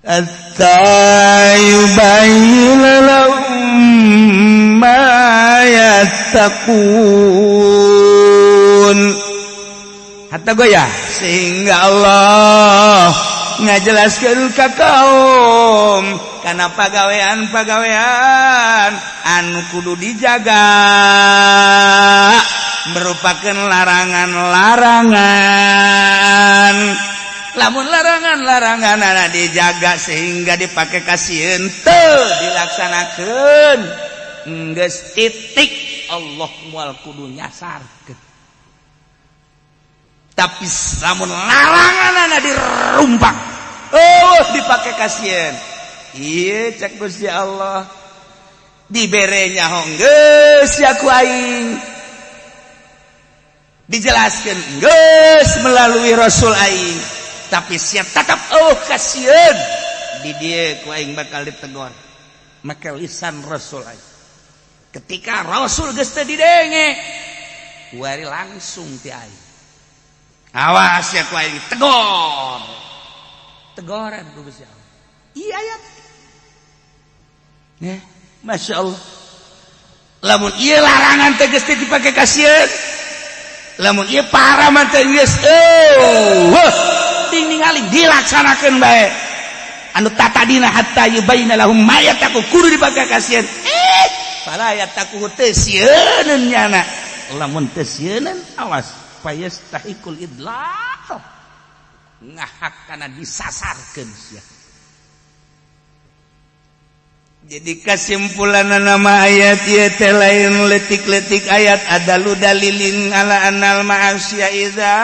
hatta yubayyana lahum ma yattaqun. Hatta goyah sehingga Allah ngajelaskeun ka kaum kana pagawean-pagawean anu kudu dijaga merupakan larangan-larangan. Lamun larangan-larangan anu dijaga sehingga dipake kasieun teu dilaksanakeun geus titik Allah moal kudu nyasarkeun. Tapi lamun larangan anu dirumpang dipake kasieun ieu cek Gusti Allah diberenya geus ya ku aing dijelaskeun geus melalui Rasul aing tapi sia tetap kasieun di dieu ku aing bakal ditegur make lisan Rasul aing ketika Rasul geus teu didenge kuari langsung ti aing awas ya ku aing teguran ku Gusti Allah ieu ayat ya Masya Allah lamun ieu larangan teh geus dipake kasieun lamun ieu paraman teh geus ting ningali dilaksanakeun bae anu tatadina hatta yubayyana lahum ma yattaqu kudu dipake kasieun fala yattaqu teu sieunun nyana lamun teu sieunun awas fayastahiqul idlal ngahak kana disasarkeun sia. Jadi kesimpulan nama ayat ieu teh lain letik-letik ayat adalu dalilin ala annal ma'asya idza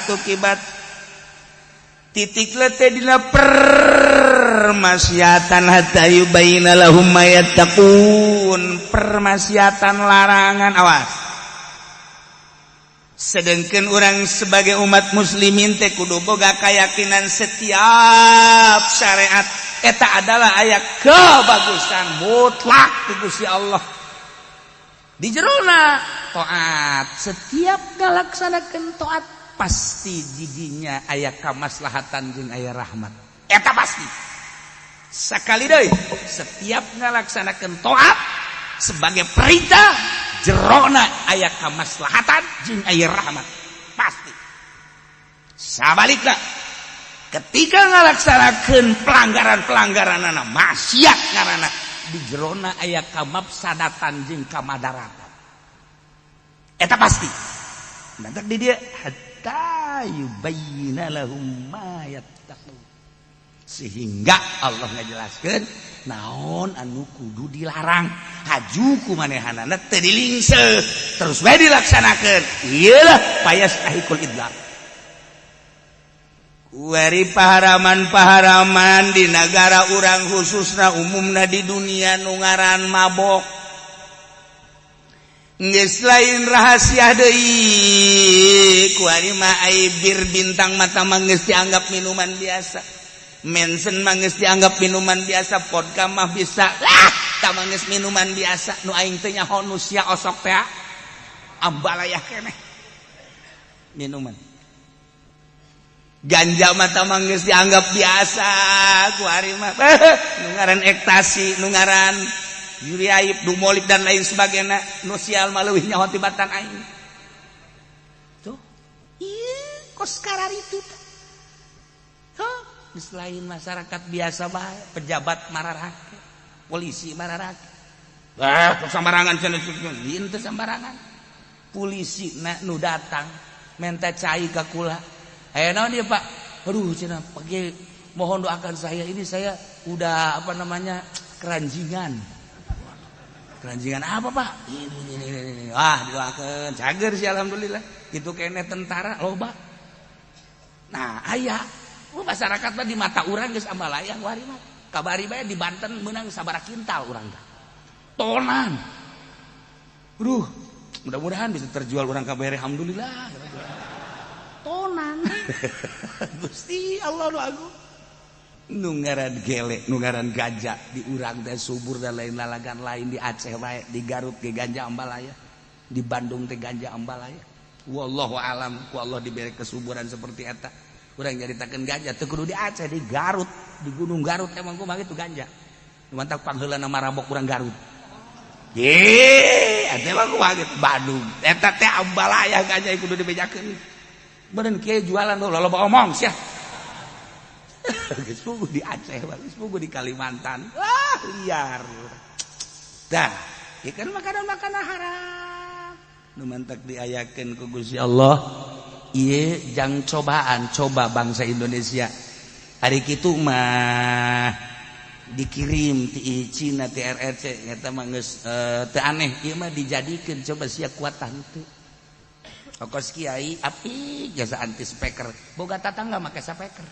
tukibat titik lete dina permaksiatan hatta yubayyana lahum ma yattaqun permaksiatan larangan awas sedengkeun urang sebagai umat muslimin teh kudu boga kayakinan setiap syariat eta adalah aya kebagusan mutlak ti Gusti Allah di jerona taat setiap ngalaksanakeun taat pasti di dinya aya kamaslahatan jeung aya rahmat eta pasti sakali deui setiap ngalaksanakeun taat sebagai perintah jerona aya kamaslahatan jeung aya rahmat pasti sabalikna ketika ngalaksanakeun pelanggaran-pelanggaranna maksiat ngaranna di jerona aya kamafsadatan jeung kamadaratan eta pasti nanti di dia hatta yubayyana lahum ma yattaqun sehingga Allah ngajelaskeun naon anu kudu dilarang haju kumanehanana teu dilingseuk terus bae dilaksanakeun ieulah fayastahiqul idlaq kuari paharaman-paharaman di negara urang khususna umumna di dunia nu ngaran mabok geus lain rahasia deui kuari mah ai bir bintang mata mah geus dianggap minuman biasa mensen mah geus dianggap minuman biasa vodka mah bisa lah tah mah geus minuman biasa nu aing teh nyaho nu sia osok teh ambalayah keneh minuman ganja mata mah geus dianggap biasa ku ari mah nu ngaran ekstasi nu ngaran yuriaib dumolib dan lain sebagainya nu sial mah leuwih nyaho tibatan aing tuh ieu kos kararitu tuh geus lain masyarakat biasa bae pejabat mararake polisi mararake sambarangan cenah teu sambarangan polisi nu datang minta cai ka kula naon dia Pak aduh cenah pagi mohon doakan saya ini saya udah keranjingan apa Pak ini didoakeun cager sih alhamdulillah itu kene tentara loba nah aya masyarakat mah di mata urang geus ambalaya wari mah kabari bae di Banten meunang sabaraha kintal urang teh tonan aduh mudah-mudahan bisa terjual urang kabere alhamdulillah tonan Gusti Allah nu agung nu ngaran gele nu ngaran ganja di urang teh subur dan lain lalagan lain di Aceh bae di Garut ge ganja ambalaya di Bandung teh ganja ambalaya wallahu alam ku Allah diberi kesuburan seperti eta urang nyaritakeun ganja teu kudu di Aceh, di Garut, di Gunung Garut emang kumaha kitu ganja. Mantap pangheulana marabok urang Garut. Ye, atuh mah kumaha kitu Bandung. Eta teh ambalaya ganja kudu dibejakeun. Beureun kieu jualan loba omong sia. Geus puguh di Aceh, geus puguh di Kalimantan. Wah, liar. Dah, ikan makanan haram. Nu mantak diayakeun ku Gusti Allah. Ieu jang cobaan, coba bangsa Indonesia. Hari kitu mah dikirim ti Cina ti RRC eta mah geus teu aneh, ieu mah dijadikeun coba sia kuatan teu. Ongkos kiai apik jasa anti speaker, boga tatangga make speaker.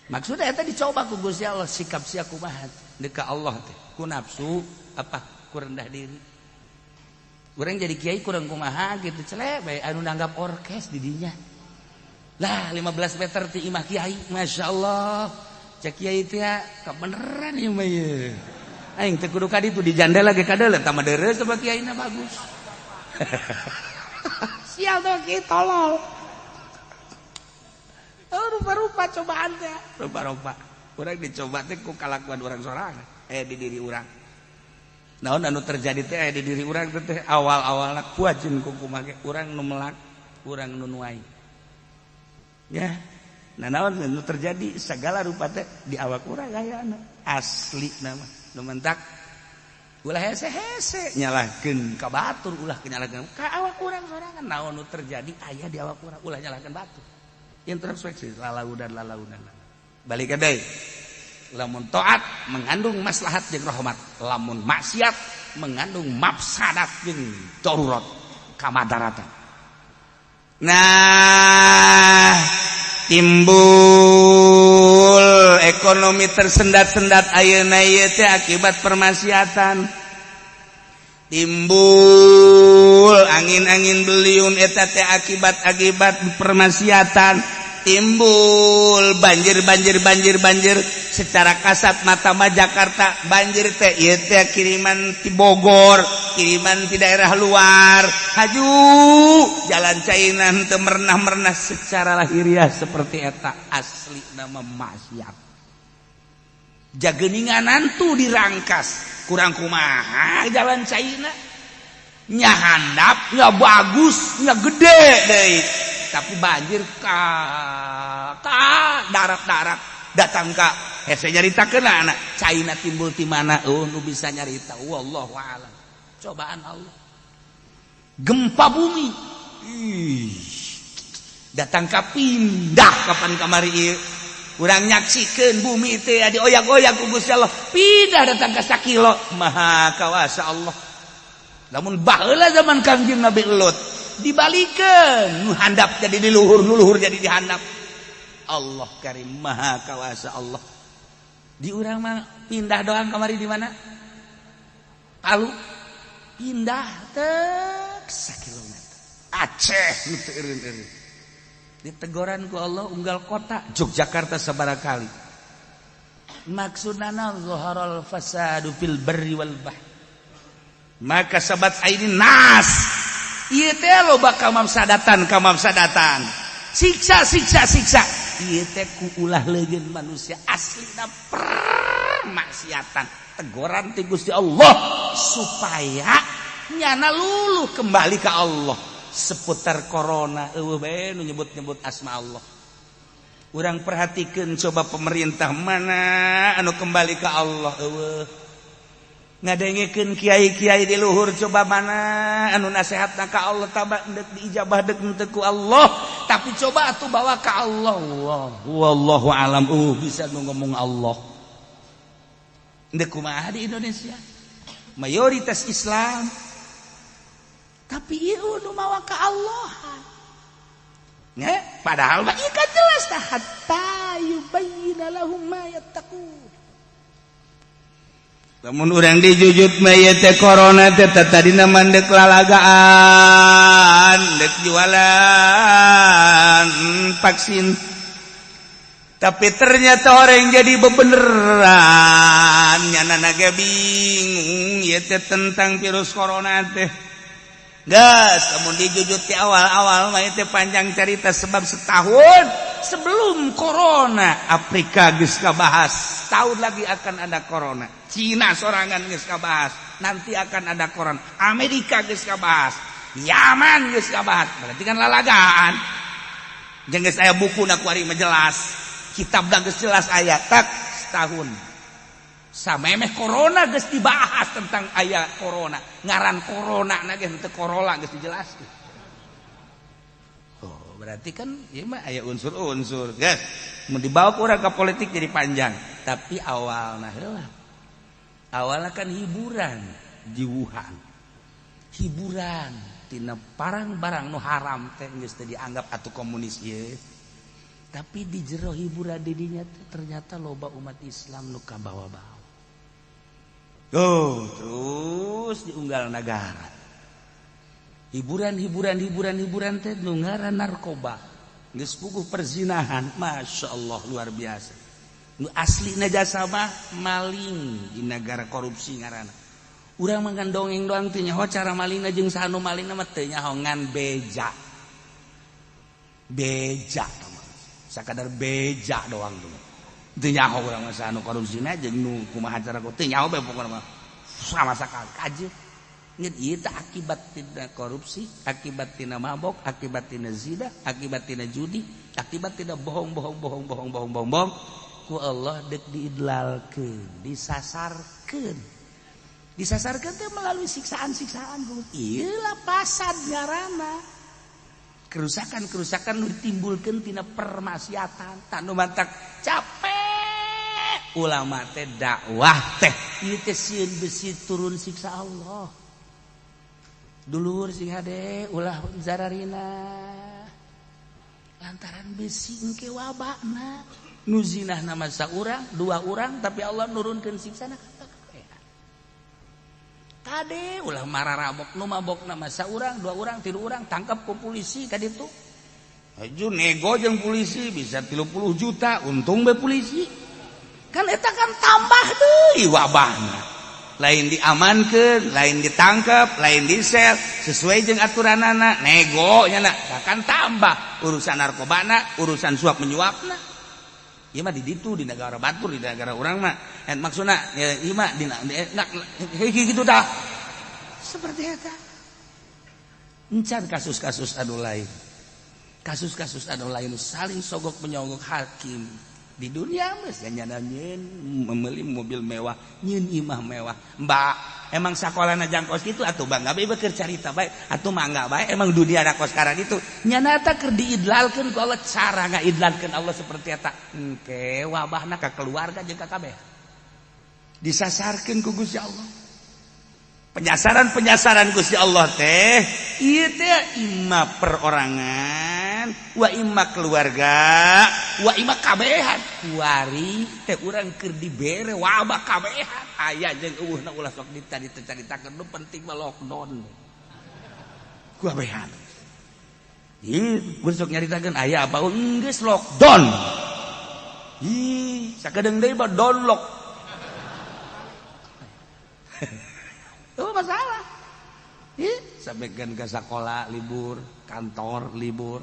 Maksudnya eta dicoba ku Gusti Allah sikap sia kumaha deuk ka Allah teh. Ku nafsu apa ku rendah diri. Urang jadi kiai kurang kumaha gitu celek bae anu nanggap orkes di dinya. Lah 15 meter ti imah kiai, masyaallah. Cek kiai teh kabeneran ieu mah ye. Aing teh kudu ka ditu di jandela ge kadeuleu tah mah deureus coba kiaina bagus. Sial tuh kiai tolol. Oh rupa-rupa cobaan teh. Rupa-rupa. Urang dicoba teh ku kalakuan urang sorangan. Di diri urang. Naon anu terjadi teh di diri urang teh awal-awalna kuajeun ku kumaha urang nu melak, urang nu nuai. Ya. Nah naon anu terjadi segala rupa teh di awak urang aya asli nama. Nu mentak ulah hese-hese nyalahkeun ka batur ulah nyalahkeun ka awak urang sorangan. Naon nu terjadi aya di awak urang ulah nyalahkeun batur. Introspeksi lalaudan. Balik deui. Lamun taat mengandung maslahat jeung rahmat, lamun maksiat mengandung mafsadat jeung darurat kamadaratan. Nah, timbul ekonomi tersendat-sendat ayeuna ieu teh akibat permaksiatan. Timbul angin-angin beliun eta teh akibat permaksiatan. Timbul banjir secara kasat mata mah Jakarta banjir teh ieu teh kiriman ti Bogor, kiriman ti daerah luar. Haju jalan cainan teu merenah secara lahiriah seperti eta asli nama maksiat. Jageuninganan tu dirangkas kurang kumaha jalan caina nya handap nya bagus nya gede deui. Tapi banjir ka darat datang ka hese nyaritakeun anak caina timbul ti mana nu bisa nyarita wallahu a'lam. Cobaan Allah. Gempa bumi. Datang ka pindah kapan kamari ieu. Urang nyaksikeun bumi teh dioyak-oyak ku Gusti Allah. Pindah datang ka sakilo. Maha kawasa Allah. Lamun baheula zaman Kangjeng Nabi Lut dibalikeun nu handap jadi di luhur jadi di handap. Allah karim maha kawasa Allah. Di urang mah pindah doang kamari di mana? Palu. Pindah teh sakilometer. Aceh nu teu eureun-eureun. Ditegoran ku Allah unggal kota Yogyakarta sabaraha kali. Maksudna zaharal fasadu fil barri wal bahr. Maka sabat aini nas ieu teh loba kamamsadatan siksa ieu teh ku ulah leungeun manusia aslina permaksiatan teguran ti Gusti Allah supaya nyana luluh kembali ka Allah seputar corona eueuh bae nu nyebut-nyebut asma Allah. Urang perhatikeun coba pemerintah mana anu kembali ka Allah eueuh. Ngadengekeun kiai-kiai di luhur coba mana anu nasehatna ka Allah tabak deuk diijabah deuk teu ku Allah tapi coba atuh bawa ka Allah. Wallahu alam bisa nu ngomong Allah. Deuk kumaha di Indonesia mayoritas Islam tapi ieu nu mawa ka Allah. Padahal mah ieu kan jelas tah hatta yubayyina lahum ma yattaqun. Lamun urang dijujut mah ieu teh corona teh tadina mandek lalagaan, dek jualan vaksin. Tapi ternyata orang jadi bebeneran, nyana naga bingung ieu teh tentang virus corona teh. gas kemudian dijujut di awal-awal mah teh panjang cerita sebab setahun sebelum corona Afrika geus kabahas tahun lagi akan ada corona Cina sorangan geus kabahas nanti akan ada corona Amerika geus kabahas Yaman geus kabahas berarti kan lalagaan jeung geus aya bukuna ku ari mah jelas kitab da geus jelas aya tak setahun samemeh corona geus dibahas tentang aya corona ngaran corona na ge teu corona geus dijelaskeun oh berarti kan ieu mah aya unsur-unsur geus mun dibawa ku urang ka politik jadi panjang tapi awalna heula awalna kan hiburan di Wuhan hiburan tina barang-barang nu haram teh geus teu dianggap atuh komunis ieu tapi di jero hiburan di dinya ternyata loba umat Islam nu kabawa-bawa oh, terus diunggal negara. Hiburan teh nu ngaran narkoba. Geus puguh perzinahan, Masya Allah luar biasa. Nu aslina jasa mah maling di negara korupsi ngaranna. Urang mah dongeng doang teu nyaho cara malingna jeung sanu malingna mah teu nyaho ngan beja. Beja sakadar beja doang tuh. Teu nyaho urang mah sanu korupsina jeung nu kumaha cara teu nyaho bae pokona mah sama sakali kaje ngeun ieu teh akibat tina korupsi akibat tina mabok akibat tina zina akibat tina judi akibat tina bohong ku Allah deuk diidlalkeun disasarkeun teh melalui siksaan-siksaan ieu lapasan ngaranna kerusakan nu ditimbulkeun tina permaksiatan tanu mantak capek ulama teh dakwah teh ieu teh sieun besi turun siksa Allah dulur sing hade ulah zararina lantaran besi engke wabahna nu zinahna mah saurang dua urang tapi Allah nurunkeun siksana kade ulah mararabok nu mabokna mah saurang dua urang tilu urang tangkap ku polisi ka ditu aju nego jeung polisi bisa 30 juta untung be polisi kan eta kan tambah deui wabahna lain diamankeun lain ditangkap lain disel sesuai jeung aturanana nego nya na kan tambah urusan narkobana urusan suap menyuapna ieu mah di ditu di negara batur di negara urang mah maksudna ieu mah dina kitu dah seperti eta encan kasus-kasus anu lain saling sogok menyogok hakim di dunia mah nyana nyeun meuli mobil mewah nyeun imah mewah mbak emang sakolana jangkos kitu atuh bangga bae keur carita bae atuh mangga bae emang dunia ada kos karang itu nyana eta keur diidlalkeun ku Allah cara ngaidlalkeun Allah seperti eta engke wabahna ka keluarga jeung ka kabeh disasarkeun ku Gusti Allah penyasaran Gusti Allah teh ieu teh imma perorangan wa imma keluarga wa imma kabehan kuari teh urang keur dibere wabah kabehan aya jeung eueuhna ulah sok dicaritakeun nu penting mah lockdown kabehan ih mun sok nyaritakeun aya apa geus lockdown ih sakedeung deui mah download itu masalah ih sabekeun ka sakola libur kantor libur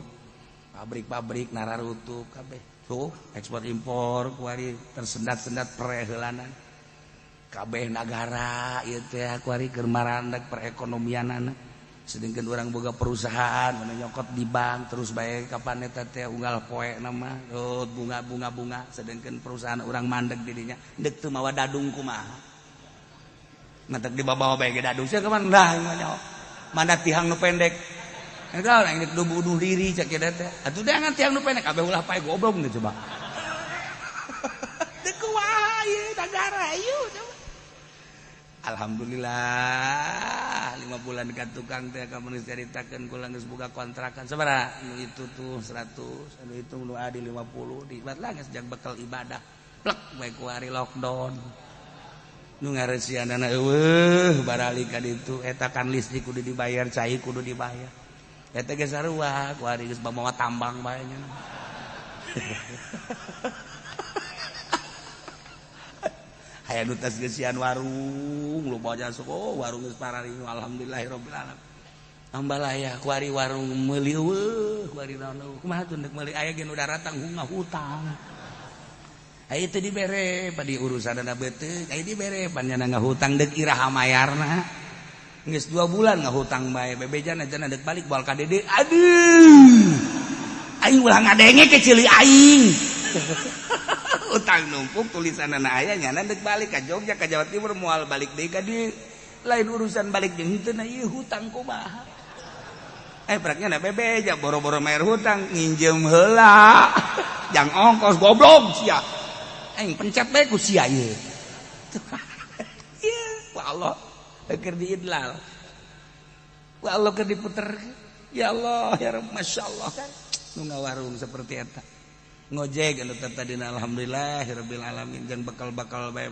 pabrik-pabrik nararutuk kabeh tuh ekspor impor kuari tersendat-sendat pereheulanan kabeh nagara ieu teh kuari keur marandeg perekonomianana sedengkeun urang boga perusahaan anu nyokot di bank terus bae kapan eta teh unggal poena mah bunga sedengkeun perusahaan urang mandeg di dinya deuk teu mawa dadung kumaha ngadeg di babawa bae ge dadung sia kaman lah nyaho mana tihang nu pendek engkau yang bunuh diri cak kita teh. Atuh jangan tiang nu pendek kabeh ulah pae goblok nih coba. Teu kumaha ieu negara ieu coba. Alhamdulillah 5 bulan ka tukang teh ka meuni caritakeun kula geus boga kontrakan sabaraha nu itu tuh 100 anu itu nu adi 50 dibat lah geus jag bekal ibadah. Plek bae ku hari lockdown. Nu ngareusianana eueuh barali ka ditu eta kan listrik kudu dibayar cai kudu dibayar. Eta ge sarua ku ari geus bawa tambang bae nya. Aya nu tos geus sian warung lu bawa jasuk warung geus pararing alhamdulillahirabbil alamin. Ambalaya kuari warung meuli eueuh kuari naon kumaha tuh deuk meuli aya ge nu daratang ngahutang aya teu dibere padi urusanna beuteung aya dibere pan nya ngahutang deuk iraha mayarna geus 2 bulan ngahutang bae bebejan aja deuk balik baal ka dede aduh aing ulah ngadenge ke ceuli aing utang numpuk tulisanna aya nyana deuk balik ka Jogja ka Jawa Timur moal balik deui ka dieu lain urusan balik jeung henteu na ieu hutang kumaha praknya bebeja boro-boro mayar hutang nginjem heula jang ongkos goblok sia aing pencet bae ku sia ieu ya Allah keur diidlal wa Allah keur diputer ya Allah ya Rabb masyaallah nu ngawarung seperti eta ngojek anu tadina alhamdulillahirabbil alamin jeung bakal-bakal bae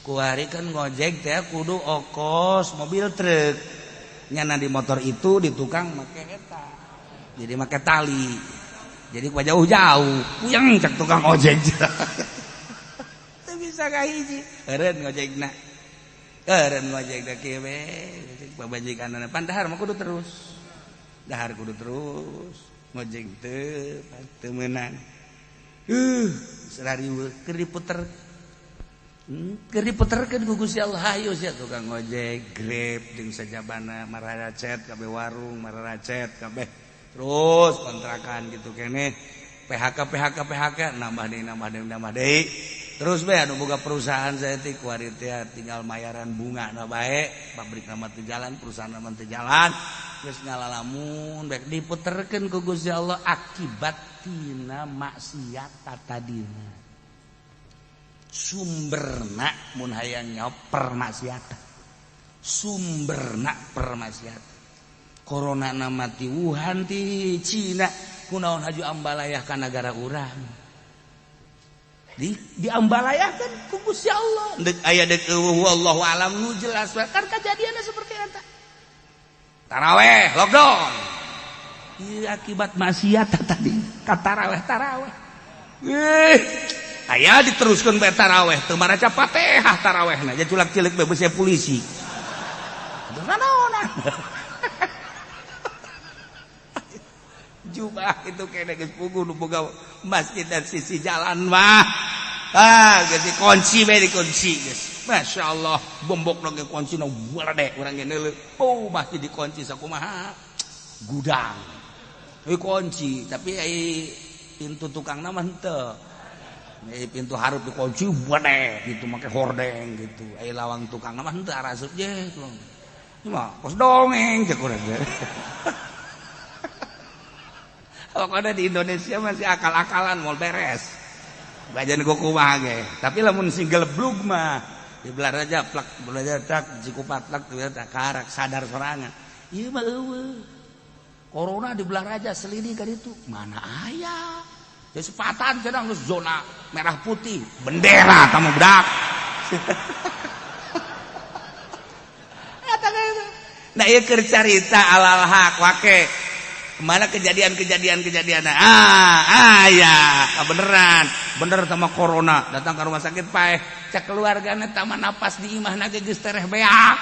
kuari kan ngojek teh kudu ongkos mobil truk nyana di motor itu di tukang make eta jadi make tali jadi ku jauh-jauh puyeng cak tukang ojek teu bisa kahiji eureun ngojekna eureun ngojek da kieu we babajikanana pandahar mah kudu terus dahar kudu terus ngojek teu meunang sarariweuh keur diputer keur diputerkeun ku Gusti Allah hayu sia tukang ojek Grab jeung sajabana mararacet kabeh warung mararacet kabeh terus kontrakan gitu keneh PHK nambah deui terus bae anu boga perusahaan saya teh kuari teh tinggal mayaran bunga na bae pabrik nama teu jalan perusahaan nama teu jalan geus ngalalamun bae diputerkeun ku Gusti Allah akibat tina maksiat tadina sumberna mun hayang nyoper maksiatan sumberna permaksiatan corona nama ti Wuhan ti Cina kunaon haju ambalayah ka negara urang di ambalayahkeun ku Gusti Allah deuk aya deuk wallahu alam nu jelas kan kejadianna seperti eta taraweh lockdown ieu akibat maksiat tadi ka taraweh aya diteruskeun bae taraweh teu maraca Fatihah tarawehna jadi culak-cilik bae beusi polisi. Naonan. Jubah itu kene geus puguh nu boga masjid dan sisi jalan mah. Geus dikunci bae dikunci geus. Masyaallah bombokna ge kuncina waledek urang ge neuleuh. Masjid dikunci sakumaha? Gudang. Kunci tapi ai pintu tukangna mah henteu. Pintu hareup dikunci wadeh gitu make hordeng gitu aya lawang tukang mah henteu arasup je ieu mah pos dongeng cek urang ge pokona di Indonesia masih akal-akalan moal beres bajan gua kumaha ge tapi lamun singgelblug mah di Belaraja plak Belaraja tak Cikupat plak teu karak sadar sorangan ieu mah eueuh corona di Belaraja selidi ka ditu mana aya ya sepatan cenah geus zona merah putih bendera tamu budak eta geus nah ieu keur carita alal haq wake kemana kejadian-kejadianna aya beneran bener sama corona datang ke rumah sakit paeh cek keluargana tama napas di imahna ge geus tereh beak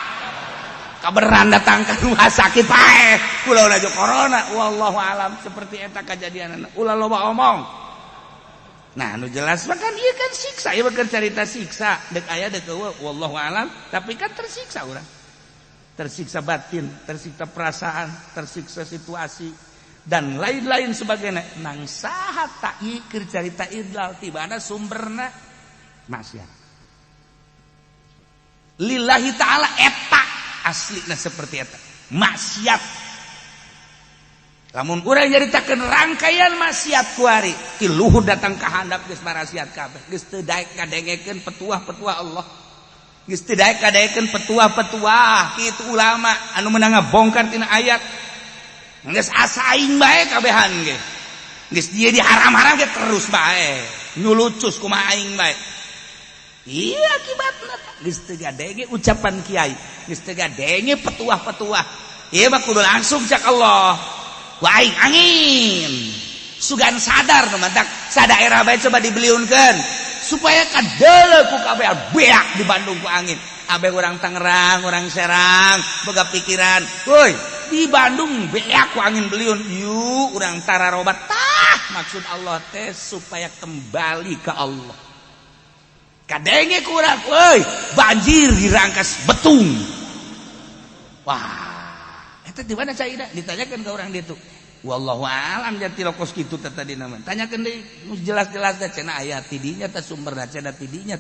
kaberan datang ke rumah sakit paeh kulauna jo corona wallahu alam seperti eta kejadianna ulah loba omong. Nah, anu jelas mah kan ieu kan siksa, ieu keur carita siksa, deuk aya deuk eueuh wallahu alam, tapi kan tersiksa urang. Tersiksa batin, tersiksa perasaan, tersiksa situasi dan lain-lain sebagainya. Nang saha ta ieu keur carita idlal tibana sumberna maksiat. Lillahi taala eta aslina seperti eta. Maksiat. Lamun urang nyaritakeun rangkaian maksiat kuari ti luhur datang ka handap geus marasiat kabeh geus teu daek kadengekeun petuah-petuah Allah geus teu daek kadengekeun petuah-petuah kitu ulama anu meunang ngabongkar tina ayat geus asaing bae kabehan ge geus dieu diharam-haram ge terus bae nyulucus kumaha aing bae iya akibatna geus teu gadenge ucapan kiai geus teu gadenge petuah-petuah ieu mah kudu langsung cak Allah waing angin sugan sadar teman-teman sadaerah bae coba dibeliunkeun supaya kadeuleu ku kabeh beak di Bandung ku angin abeh urang Tangerang urang Serang boga pikiran woi di Bandung beak ku angin beliun yuk urang tararobat tah maksud Allah teh supaya kembali ke Allah kadenge ku urang euy banjir di Rangkas Betung wah eta di mana caida ditanyakeun ka urang ditu wallahu alam jati lokos kitu teh tadi nama tanyakeun deui nu jelas-jelas teh cenah aya tidinya teh sumberna cenah tidinya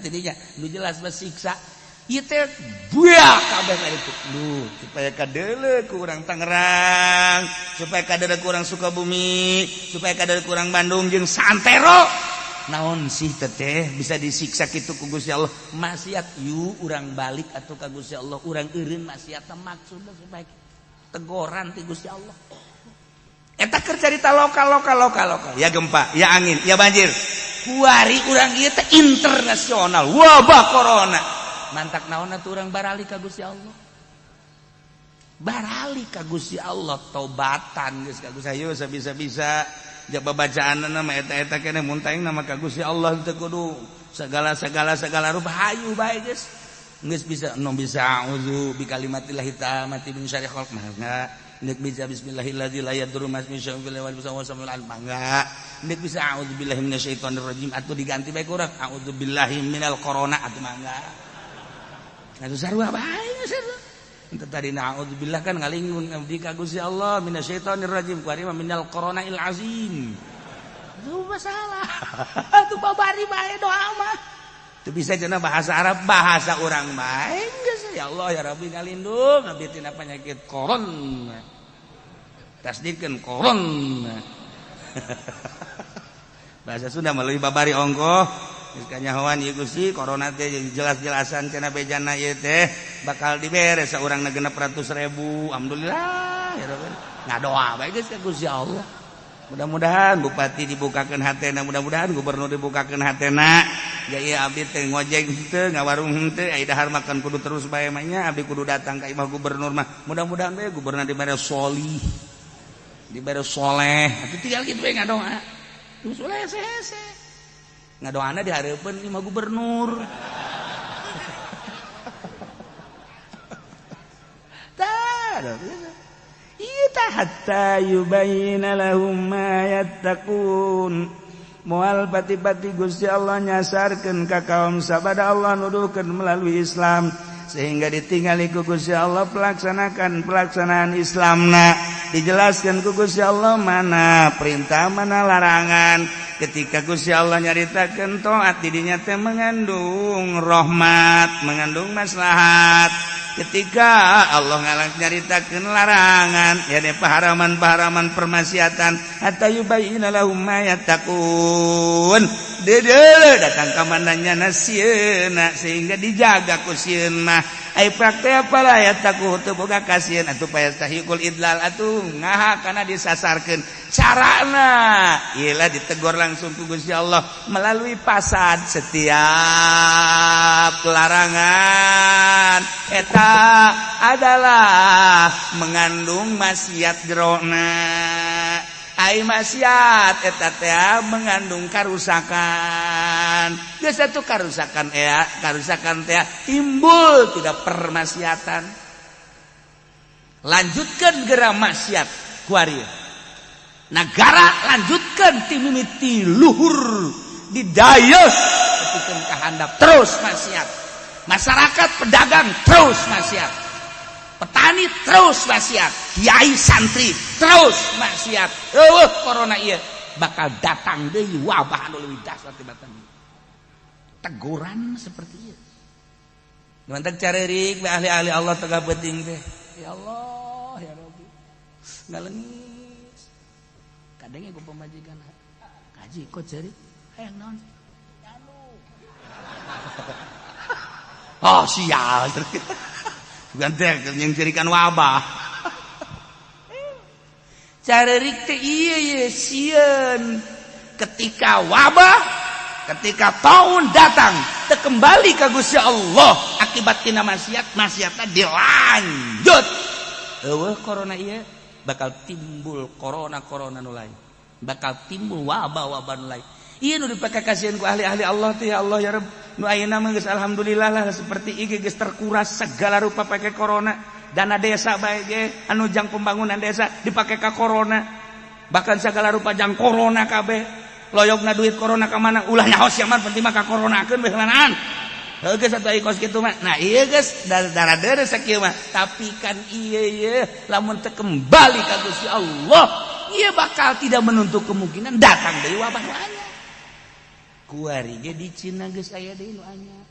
nu jelas mah siksa ieu teh buak kabeh ka ditu duh supaya kadeuleu ku urang Tangerang supaya kadeuleu ku urang Sukabumi supaya kadeuleu ku urang Bandung jeung santero naon sih teh bisa disiksa kitu ku Gusti Allah maksiat yu urang balik atuh ka Gusti Allah urang eureun maksiat maksudna supaya teguran ti Gusti Allah eta keur carita lokal ya gempa ya angin ya banjir kuari urang ieu teh internasional wabah corona mantak naonna tuh urang barali ka Gusti Allah barali ka Gusti Allah taubatan geus ka Gusti ayo sabisa-bisa jak babacaanna mah eta-eta keneh mun tayang nama ka Gusti Allah teu kudu segala rupa hayu bae geus geus bisa nu bisa auzu bi kalimatillahi tammati min syarri khalq mah nek bisa bismillahirrahmanirrahim la yadurru ma ismihi syai'un fil ardi wa samil al mangga nek bisa auzubillahi minasyaitonir rajim atuh diganti bae kurang auzubillahi minal corona atuh mangga atuh sarua bae sarua ente tadi auzubillah kan ngalingun abdi ka Gusti Allah minasyaitonir rajim kuari mah minal coronail azim itu masalah atuh babari bae doa mah teu bisa cenah bahasa Arab bahasa urang bae geus ya Allah ya Rabbi ngalindung abdi tina penyakit corona tasdikeun corona bahasa Sunda meuli babari ongkoh geus kanyahoan ieu Gusti corona teh jelas-jelasan cenah bejana ieu teh bakal diberes saurang 600.000 alhamdulillah ya Rabbi ngadoa bae geus ka Gusti Allah mudah-mudahan bupati dibukakeun hatena mudah-mudahan gubernur dibukakeun hatena ya ieu abdi teh ngojek henteu ngawarung henteu ai dahar makan kudu terus bae mah nya abdi kudu datang ka imah gubernur mah mudah-mudahan bae gubernur dibere solih dibere soleh atuh tinggal kitu bae ngadoa nu soleh hese ngadoana dihareupeun imah gubernur tah ita hatta yubayyana lahum ma yattaqun moal pati-pati Gusti Allah nyasarkeun ka kaum sabada Allah nuduhkeun melalui Islam sehingga ditingali ku Gusti Allah pelaksanaan Islamna dijelaskan ku Gusti Allah mana perintah mana larangan ketika Gusti Allah nyaritakeun taat di dinya teh mengandung rahmat mengandung maslahat ketika Allah nyaritakeun larangan ya ne paharaman permaksiatan hatta yubayyana lahum ma yattaqun deudeuh datang ka mandannya sieuna sehingga dijaga ku sieun mah ai praktek apa lah ya taku teu boga kasieun atuh payastahiqul idlal atuh ngaha kana disasarkeun carana ialah ditegur langsung ku Gusti Allah melalui pasad setiap larangan eta adalah mengandung maksiat jerona ai maksiat eta teh mengandung karusakan geus atuh karusakan teh timbul tidak permaksiatan lanjutkan gera maksiat kuari negara lanjutkan ti mimiti luhur didayeuh ketikeun kahandap terus maksiat masyarakat pedagang terus maksiat petani terus maksiat kiai santri terus maksiat corona ieu bakal datang deui wabah anu leuwih dahsyat tibatan teguran seperti ieu mantak careurik be ahli-ahli Allah teu gabeuting teh ya Allah ya Rabbi ngaleungis kadenge ku pamajikan kaji kok cari hayang naon oh sial bukan teh yang jadikan wabah careurik teh ieu sieun ketika wabah ketika tahun datang teu kembali ka Gusti Allah akibat tina maksiatna dilanjut eueuh corona ieu bakal timbul corona nu lain bakal timbul wabah nu lain ieu nu dipake kasieun ku ahli-ahli Allah teh ya Allah ya Rabb nu ayeuna mah geus alhamdulillah lah seperti ieu geus terkuras segala rupa pake corona dana desa bae ge anu jang pembangunan desa dipake ka corona bahkan segala rupa jang corona kabeh loyogna duit corona ka mana ulah nyaho sia mah penting mah ka coronakeun bae heulanan heuh satu aya kos kitu mah nah ieu geus dara-dara sakieu mah tapi kan ieu lamun teu kembali ka Gusti Allah ieu bakal tidak menuntut kemungkinan datang deui wabah nu anyar kuari ge di Cina geus aya deui nu anyar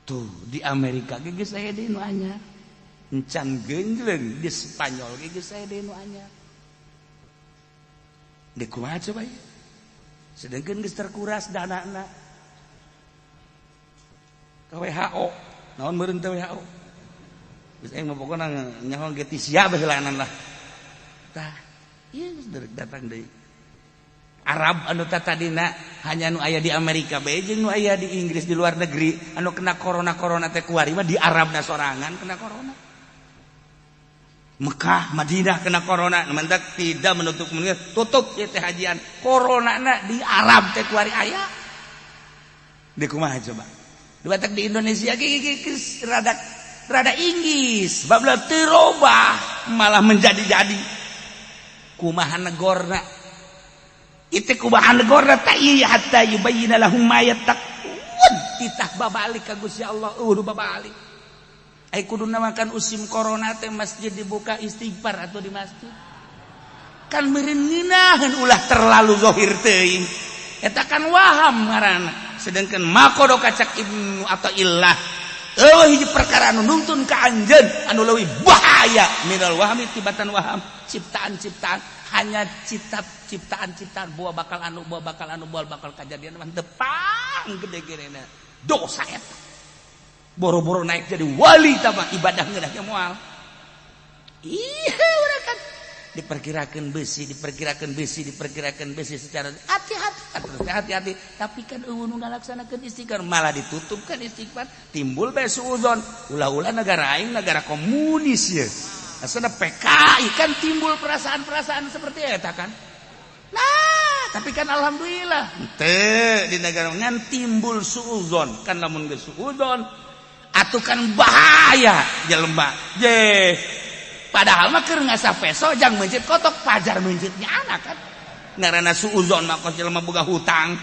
tuh di Amerika ge geus aya deui nu anyar encan geunggleung di Spanyol ge geus aya deui nu anyar deuk kumaha coba ya sedengkeun geus terkuras danana ka WHO naon meureun teh WHO geus aing mah pokona nyaho ge ti sia baheulanan lah tah ieu geus datang deui Arab anu tadina hanya nu aya di Amerika bae jeung nu aya di Inggris di luar negeri anu kena corona teh kuari mah di Arabna sorangan kena corona. Mekah, Madinah kena corona, mentak tidak menutup kemungkinan tutup ieu teh hajian. Coronana di Arab teh kuari aya. Di kumaha coba? Duatak di Indonesia geus rada inggis, babla teu robah malah menjadi-jadi. Kumaha negorna itu kubahan negara tak iya hatta yubayyina lahum ma yattaqun titah babalik ka Gusti Allah babalik ai kuduna makan usim corona teh masjid dibuka istighfar atau di masjid kan meureun ngeunaheun ulah terlalu zahir teuing eta kan waham ngaranna sedangkan makodo kacak ibnu Athaillah eueuh hiji perkara anu nuntun ka anjeun anu leuwih bahaya minal wahmi tibatan waham ciptaan-ciptaan hanya ciptaan buah bakal anu buah bakal kejadian mah tepang gede genena dosa eta boro-boro naik jadi wali tambah ibadah ngeudah ge moal urang kan diperkirakeun besi secara hati-hati tapi kan eueuh nu ngalaksanakeun istighfar malah ditutupkan istighfar timbul bae suudzon ulah-ulah negara aing negara komunis ya asana PKI kan timbul perasaan-perasaan seperti eta kan. Nah, tapi kan alhamdulillah teu di negara ngan timbul suudzon kan lamun geus suudzon atuh kan bahaya jelema. Je padahal mah keur ngasa peso jang mencit kotok pajar mencitnya anak kan. Ngaranna suudzon mah kos jelema boga hutang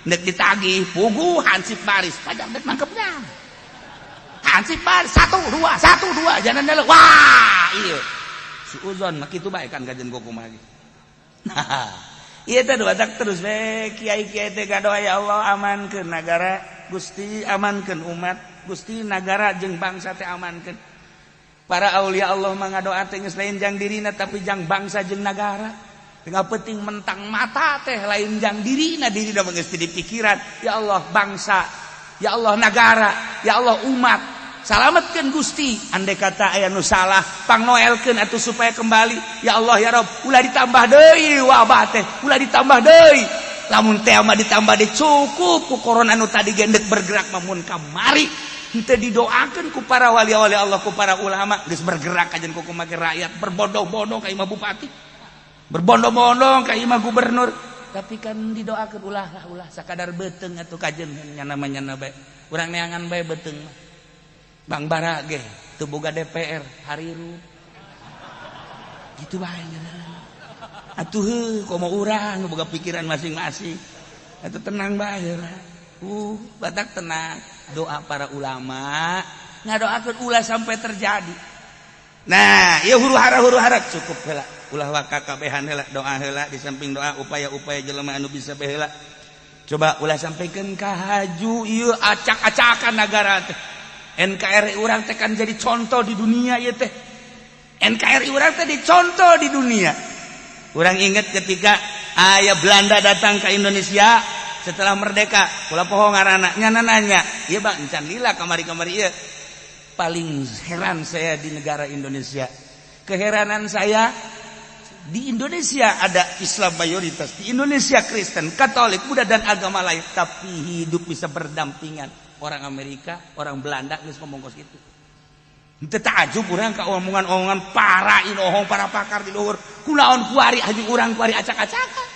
neuk ditagih puguh hansip baris pajar deuk mangkepnya. Hansip baris 1 2 jangan dalam wah iya suudzon mah kitu bae kan kajen kumaha ge nah ieu teh duadak terus we kiai-kiai teh gadoa ya Allah amankeun nagara Gusti amankeun umat Gusti nagara jeung bangsa teh amankeun para aulia Allah mah ngadoa teh geus lain jang dirina tapi jang bangsa jeung nagara tinggal penting mentang mata teh lain jang dirina dirina mah geus di pikiran ya Allah bangsa ya Allah negara ya Allah umat salametkeun Gusti andai kata aya nu salah pangnoelkeun atuh supaya kembali ya Allah ya Rabb ulah ditambah deui wabah teh ulah ditambah deui lamun teh mah ditambah deui cukup ku corona anu tadi gendek bergerak mamun kamari henteu didoakeun ku para wali-wali Allah ku para ulama geus bergerak ajeun ku kumaha rakyat berbondong-bondong ka imah bupati berbondong-bondong ka imah gubernur tapi kan didoakeun ulah sakadar beuteung atuh kajeun nyana bae urang neangan bae beuteung mah Bang Bara ge teu boga DPR hariru gitu bae atuh heuh komo urang boga pikiran masing-masing atuh tenang bae batak tenang doa para ulama ngadoakeun ulah sampai terjadi nah ieu huru-hara cukup heula ulah waka kabehan heula doa heula di samping doa upaya-upaya jelema anu bisa bae heula coba ulah sampaikeun ka haju ieu acak-acakan nagara teh NKRI urang teh kan jadi contoh di dunia ieu teh NKRI urang teh dicontoh di dunia urang inget ketika aya Belanda datang ke Indonesia setelah merdeka kula poho ngaranna nyana nanya ieu Bang encan lila kamari-kamari ieu paling heran saya di negara Indonesia keheranan saya di Indonesia ada Islam mayoritas di Indonesia Kristen Katolik Buddha dan agama lain tapi hidup bisa berdampingan orang Amerika orang Belanda geus ngomong kos kitu teu takjub urang ka omongan-omongan para inohong para pakar di luhur kunaon kuari haji urang kuari acak-acakan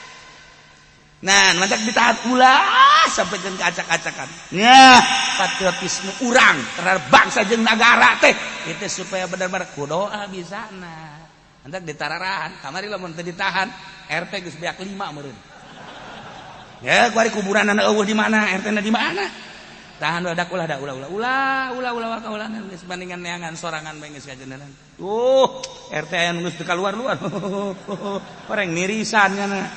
Nah, mantak ditahan ulah sampai ke acak-acakan. Nya, patriotisme urang terhadap bangsa jeung negara teh itu supaya benar-benar kudoa bisa nah. Mantak ditararahan, kamari lamun teu ditahan, RT geus beak 5 meureun. Ya, kuari kuburan anak eueuh di mana? RT-na di mana? Tahan ulah geus bandingan neangan sorangan bae geus kajenderan. RT anu geus teu kaluar-luar. Pareng mirisan nya.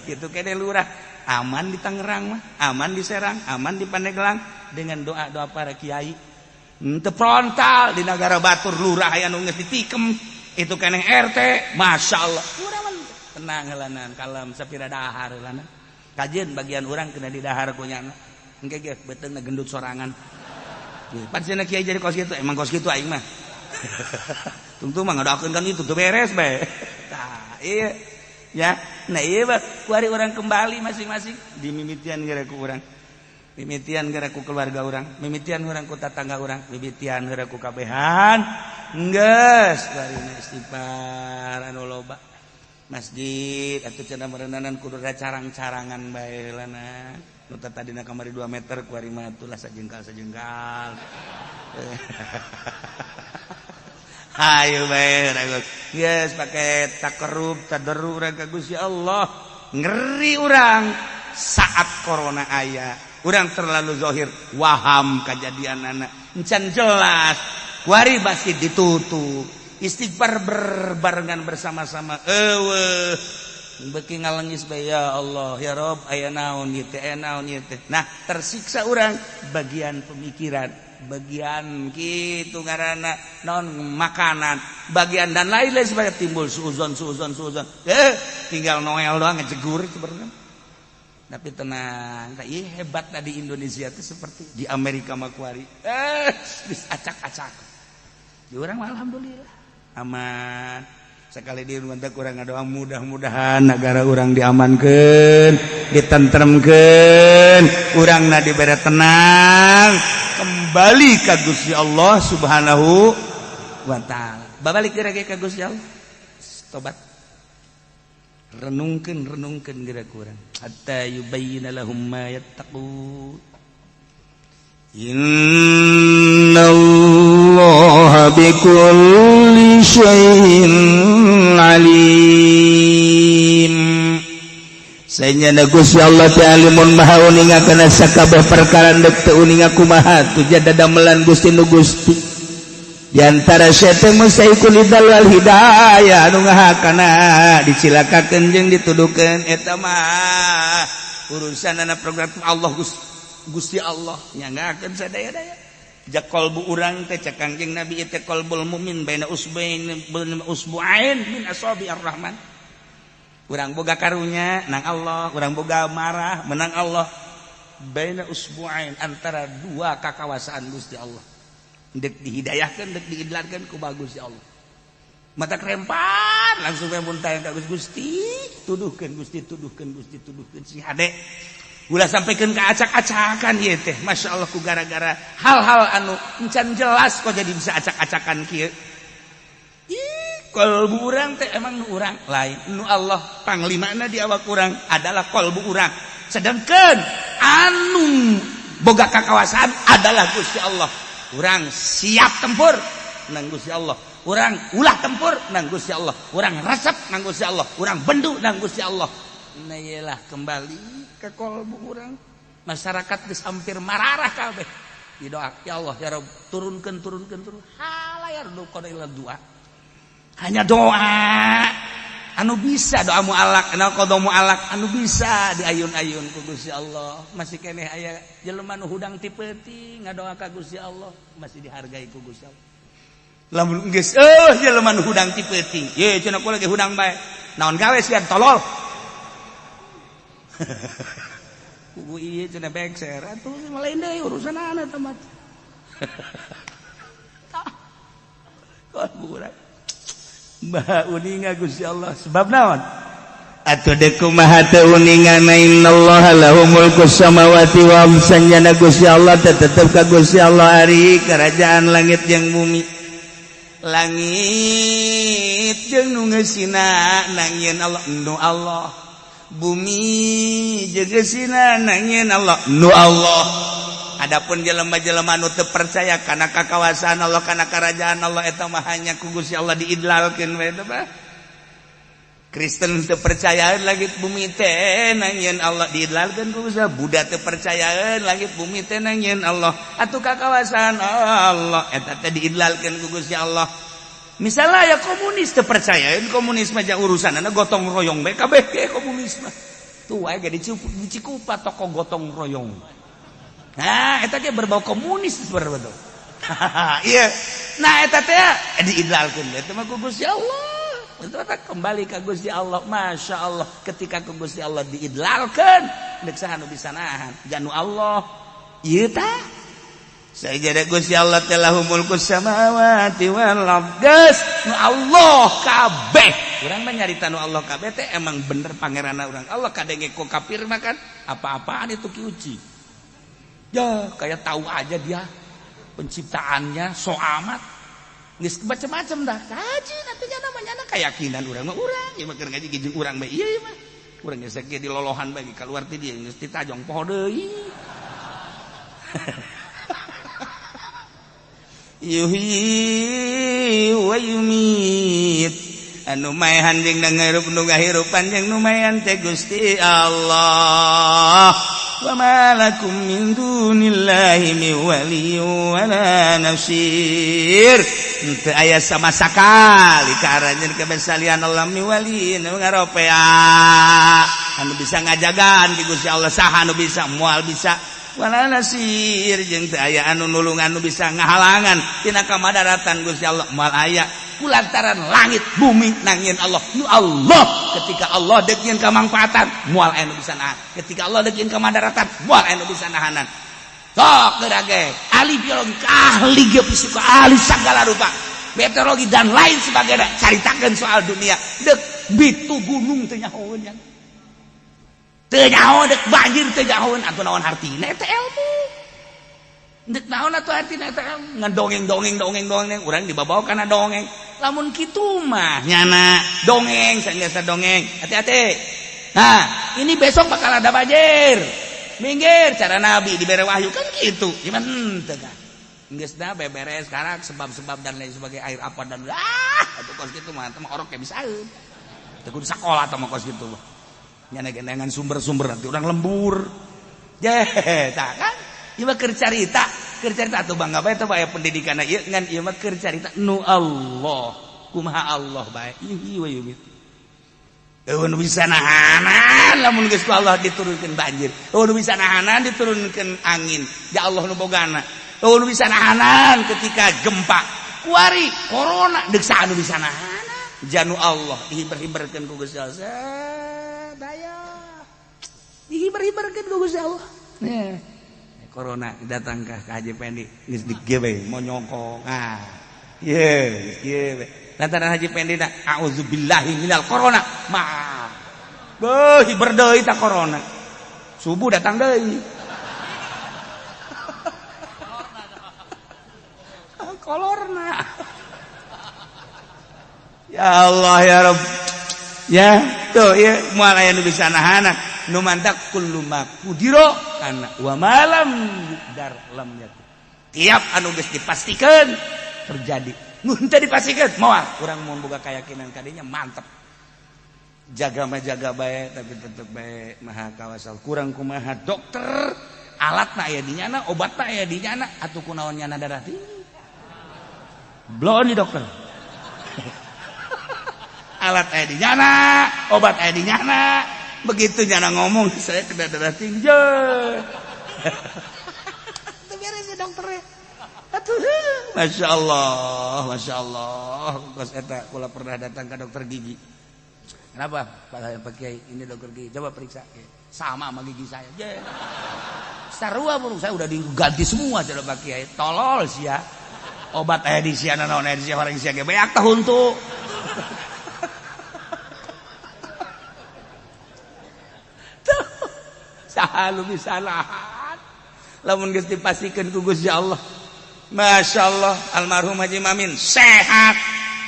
Gitu kene lurah aman di Tangerang mah, aman di Serang, aman di Pandeglang dengan doa-doa para kiai. Teu frontal di Nagara Batur lurah aya nu geus ditikem itu keneh RT, masyaallah. Urang mah tenang heulanan, kalem sapira dahar heulanan. Kajeun bagian urang kena di dahar ku nyana. Engke ge beuteungna gendut sorangan. Pan cenah kiai jadi kos kitu, emang kos kitu aing mah. Tungtung mah ngadoakeun kan itu teu beres bae. Tah, ieu ya, nah iya bah, kuari orang kembali masing-masing dimimitian gara ku orang, mimitian gara ku keluarga orang, mimitian orang ku tetangga orang, mimitian gara ku kabehan, enggeus, kuari istighfar anu loba, masjid atau cenah merendanan kudu carang-carangan bae lana, nu tadina kamari 2 meter kuari mah atuh sajengkal. Ayo bae ragot. Geus pakai takarrub tadarrur ka Gusti Allah. Ngeri urang saat corona aya. Urang terlalu zahir waham kajadianana. Encan jelas. Kuari basi ditutup. Istighfar berbarengan bersama-sama. Eueuh. Beuki ngalengis bae ya Allah, ya Rabb aya naon ieu teh, naon ieu teh. Nah, tersiksa urang bagian pemikiran. Bagian gitu ngaranna non makanan bagian dan lain-lain supaya timbul suuzon tinggal Noel doang ngejegur sebenarnya tapi tenang iya hebat di Indonesia itu seperti di Amerika makuari acak-acak di orang alhamdulillah aman sekali di rumah kurang doa mudah-mudahan negara orang diamankan ditentremkan urangna diberi tenang kembali ka Gusti Allah Subhanahu wa taala. Babalik geura ka Gusti Allah. Tobat. Renungkeun geura kurang. Hatta yubayyana lahum ma yattaqun. Innallaha bikulli syai'in alim. Saenyana Gusti Allah teh alimun maha uningakeun sakabeh perkara deuk teu uninga kumaha tu jada damelan Gusti nu Gusti di antara syaitan musaikul wal hidayah anu ngahakana dicilakakeun jeung dituduhkeun eta mah urusanna program Allah Gusti Allah nyanggakeun sadaya-daya jak qalbu urang teh cek Kangjeng Nabi teh qalbul mukmin baina usbu'ain min asabi'ir rahman. Urang boga karunya nang Allah, urang boga marah menang Allah. Baina usbu'ain antara 2 kakawasaan Gusti Allah. Dek dihidayahkeun, dek diidlarkeun ku Gusti Allah. Mata krempan langsung we muntah ka Gusti, tuduhkeun Gusti, tuduhkeun si hade. Ulah sampaikeun ka acak-acakan ieu teh. Masyaallah ku gara-gara hal-hal anu encan jelas kok jadi bisa acak-acakan kieu. Kolbu urang teh emang nu urang lain nu Allah panglimana di awak urang adalah kolbu urang sedangkan anu boga kakawasan adalah Gusti Allah urang siap tempur nang Gusti Allah urang ulah tempur nang Gusti Allah urang resep nang Gusti Allah urang bendu nang Gusti Allah nah iyalah kembali ke kolbu urang masyarakat geus hampir mararah kabeh didoa ya Allah ya Rabb turunkeun halayar nu qadail doa hanya doa anu bisa doa mualak anu qada mualak anu bisa diayun-ayun ku Gusti Allah masih keneh aya jelema nu hudang ti peuting ngadoa ka Gusti Allah masih dihargai ku Gusti Allah lamun geus jelema nu hudang ti peuting ye cenah kula ge hudang bae naon gawe sian tolol ku ieu cenah bekser atuh lain deui urusanana teh mah kok burak Maha uninga Gusti Allah sebab naon atuh deuk kumaha teu uningana innallaha lahu mulkus samawati wa amsanyana Gusti Allah tetep ka Gusti Allah ari kerajaan langit jeung bumi langit jeung nu ngeusina nang ieun Allah nu Allah bumi jegesina nangin Allah nu Allah. Adapun jelema-jelema nu teu percaya kana kakawasan Allah kana kerajaan Allah eta mah hanya ku Gusti Allah diidlalkeun we teh bah. Kristen teu percayaan langit bumi teh nangin Allah diidlalkeun ku Gusti. Buddha teu percayaan langit bumi teh nangin Allah. Atuh kakawasan Allah eta teh diidlalkeun ku Gusti Allah. Misalnya ya komunis teu percayaan komunisme aja urusanana gotong royong bae kabeh ge komunisme. Tuh wae ge dicikupa toko gotong royong. Nah, eta ge berbau komunis berbau. Iya. Nah, eta teh diidlalkeun eta mah ku Gusti Allah. Eta kembali ka Gusti Allah. Masya Allah ketika ku Gusti Allah diidlalkeun deuk saha nu bisa nahan? Janu Allah. Ieu tah sajada Gusti Allah telah mulkus samawati wal ardh. Geus nu Allah kabeh. Urang mah nyarita nu Allah kabeh teh emang bener pangeranna urang. Allah kadenge ku kafir mah kan apa-apaan itu kiuci. Ya, kayak tahu aja dia penciptaannya so amat. Geus macam-macam dah. Kaji nanti namanya keyakinan urang mah urang. Ieu mah keur ngaji gijing urang bae. Ieu mah. Urang geus sakieu di lolohan bae kaluar ti dieu geus ditajong poho deui. Yuhyi wa yumit anu maehan jeung ngeurup nu ngahirupan jeung nu maehan teh Gusti Allah. Wa ma lakum min dunillahi min waliyyin wala nasir. Teu aya sama sakali karanjeun kabesalian Allah min waliyyin nu ngaropea anu bisa ngajagaan di Gusti Allah saha anu bisa moal bisa wala nasir jeung teu aya anu nulung anu bisa ngahalangan tina kamadaratan Gusti Allah moal aya kulantaran langit bumi nangin Allah nu Allah. Ketika Allah deuk kamangfaatan moal anu bisa nahan. Ketika Allah deuk kamadaratan moal anu bisa nahanan. Sok geurage ahli biologi ahli geofisika ahli segala rupa meteorologi dan lain sebagainya caritakeun soal dunia deuk bitu gunung teu nyahoeun nya. Teu nyaho deuk banjir teu nyahoeun atuh naon hartina eta ilmu. Deuk naon atuh hartina eta ilmu. Ngadongeng urang dibabawa kana dongeng. Lamun kitu mah nyana dongeng sanjasa dongeng. Hati-hati. Nah, ini besok bakal ada banjir. Minggir cara Nabi dibere wahyu kan gitu. Gimana teu kan? Geus da beberes sekarang sebab-sebab dan lain sebagai air apa dan atuh kos kitu mah teh orok ge bisaeun. Teu kudu sakola teh mah kos kitu mah. Nyana gendengan sumber-sumber nanti orang lembur. Jeh, tak kan? Ieu mah keur carita atuh bangga bae teh bae pendidikanna ieu ngan ieu mah keur carita nu Allah. Kumaha Allah bae. Yuhyi wa yumiit. Nu bisa nahanan lamun geus ku Allah diturunkeun banjir. Nu bisa nahanan diturunkeun angin. Ya Allah nu bogana. Nu bisa nahanan ketika gempa. Kuari corona deuk saha nu bisa nahanan? Janu Allah dihiber-hiberkeun ku Gusti Allah. Daya dihiber-hiberkeun ku Gusti Allah. Corona datang ke Haji Pendi geus digewe mau nyongkong. Ieu lantaran Haji Pendi teh auzubillahi minal corona. Maaf. Beuh hiber deui tah corona. Subuh datang deui. Kolorna. Ya Allah ya Rabb. Ya, tuh ya moal aya nu bisa nahanan. Nu mantak kullu ma qudira kana wa malam dar lam yakun. Tiap anu geus dipastikeun terjadi. Mun teu dipastikeun moal urang mun boga keyakinan kadinya mantep. Jaga bae tapi tetep bae maha kawasal. Kurang kumaha dokter alatna aya di nyana, obatna aya di nyana atuh kunaon nyana darah tinggi. Blon di dokter. Alat aya di nyana, obat aya di nyana. Begitu nyana ngomong saya kena darah tinggi. Itu beres ya dokternya. Atuh, masya Allah. Kos eta kula pernah datang ke dokter gigi. Kenapa Pak Kiai ini dokter gigi? Coba periksa. Sama sama gigi saya. Sarua burung saya udah diganti semua cara Pak Kiai. Tolol sih ya. Obat aya di siana naon aya di sia orang sia ge beak tah huntu. Saha bisa nahan lamun geus dipastikeun ku Gusti Allah. Masyaallah almarhum Haji Mamin sehat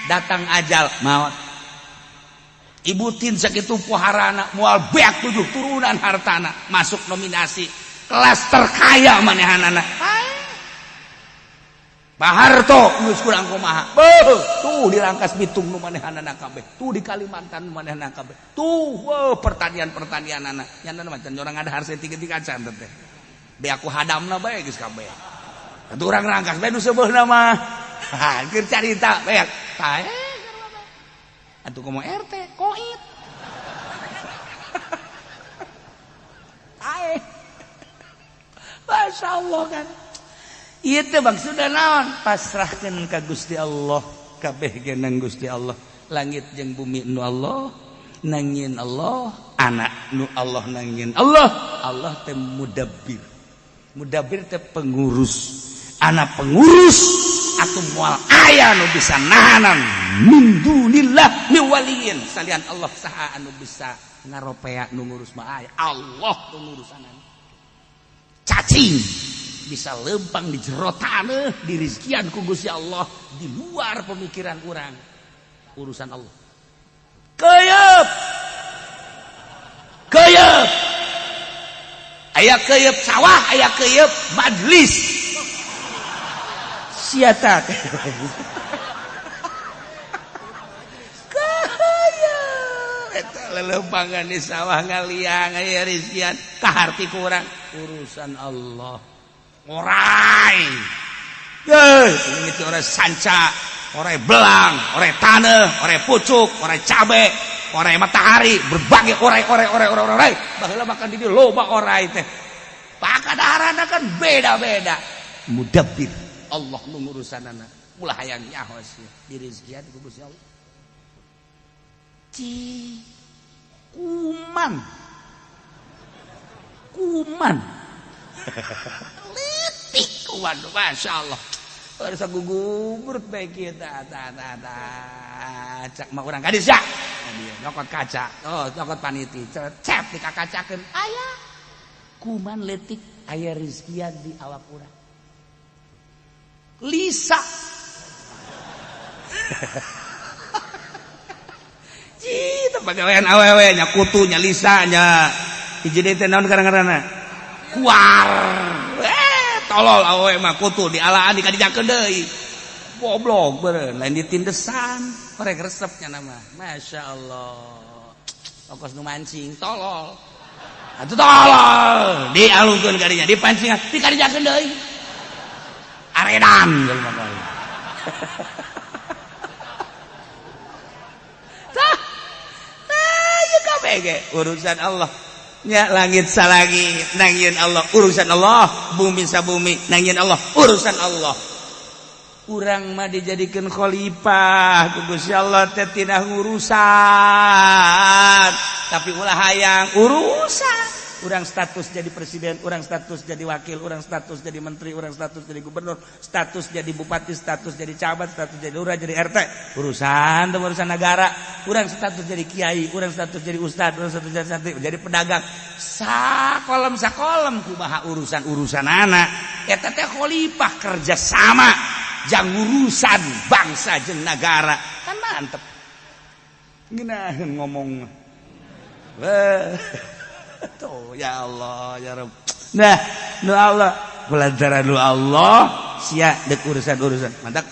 datang ajal maut. Ibu tin sakitu poharana moal beak 7 turunan hartana masuk nominasi kelas terkaya manehanana. Pak Harto geus kurang kumaha. Tuh di Rangkas Bitung nu manehanana kabeh. Tuh di Kalimantan nu manehanana kabeh. Tuh pertanian-pertanianana. Nyana mah can urang ada harse tiga-tiga can teh. Be aku hadamna bae geus kabeh. Atuh urang Rangkas bae nu seubeuna mah. Ha, keur carita beak. Tae atuh komo RT koit. Tae. Masyaallah kan. Ieu teh maksudna naon? Pasrahkeun ka Gusti Allah, kabeh ge nang Gusti Allah. Langit jeung bumi nu Allah, nangieun Allah, anak nu Allah nangieun Allah. Allah teh mudabbir. Mudabbir teh pengurus. Anak pengurus atuh moal aya nu bisa nahanan min dunillah mi waliyin. Salian Allah saha anu bisa ngaropea nu ngurus mah aya. Allah nu ngurusanana. Cacing bisa lempang di jerotana di rizkian ku Gusti Allah di luar pemikiran urang urusan Allah. Keuyeub aya keuyeub sawah aya keuyeub majlis siata keuyeub eta lelempangan di sawah ngaliang aya rizkian kaharti ku urang urusan Allah. Orai ini itu orang sanca, orang belang, orang tanah, orang pucuk, orang cabe, orang matahari, berbagai orai baheula makan di dieu loba orai teh pakadaharana kan beda-beda. Mudabbir Allah nu ngurusanana ulah hayang nyaho di rezeki ku Gusti Allah. Kuman litik waduh Masya Allah harus gugur baik kita cak mah urang gadis ya nyokot kaca nyokot paniti cep dikakacakeun aya kuman litik aya rizkian di awak urang lisa itu pagawean awewe nya kutunya lisanya hiji teh naon garang-garangna kuar tolol awewe mah kutu dialaan dikadijakeun deui goblok beureun lain ditindesan orek resepnya nama Masya Allah ongkos nu mancing tolol atuh tolol dialungkeun kadinya dipancing dikadijakeun deui aredan jelema kali tah ieu kabeh ge urusan Allah. Ya langit salagi nangieun Allah urusan Allah, bumi sabumi nangieun Allah urusan Allah. Urang mah dijadikeun khalifah ku Gusti Allah teh tina ngurusan, tapi ulah hayang urusan. Urang status jadi presiden, urang status jadi wakil, urang status jadi menteri, urang status jadi gubernur, status jadi bupati, status jadi camat, status jadi lurah, jadi RT. Urusan negara. Urang status jadi kiai, urang status jadi ustad, urang status jadi santri, jadi pedagang. Sakolom kumaha urusan anak. Eta teh khalifah kerja sama, jang urusan bangsa jeung negara. Kan mantep. Ngeunaheun ngomong. Tuh ya Allah ya Rabb. Nah, nu Allah kulantaran nu Allah sia deuk urusan-urusan. Mantap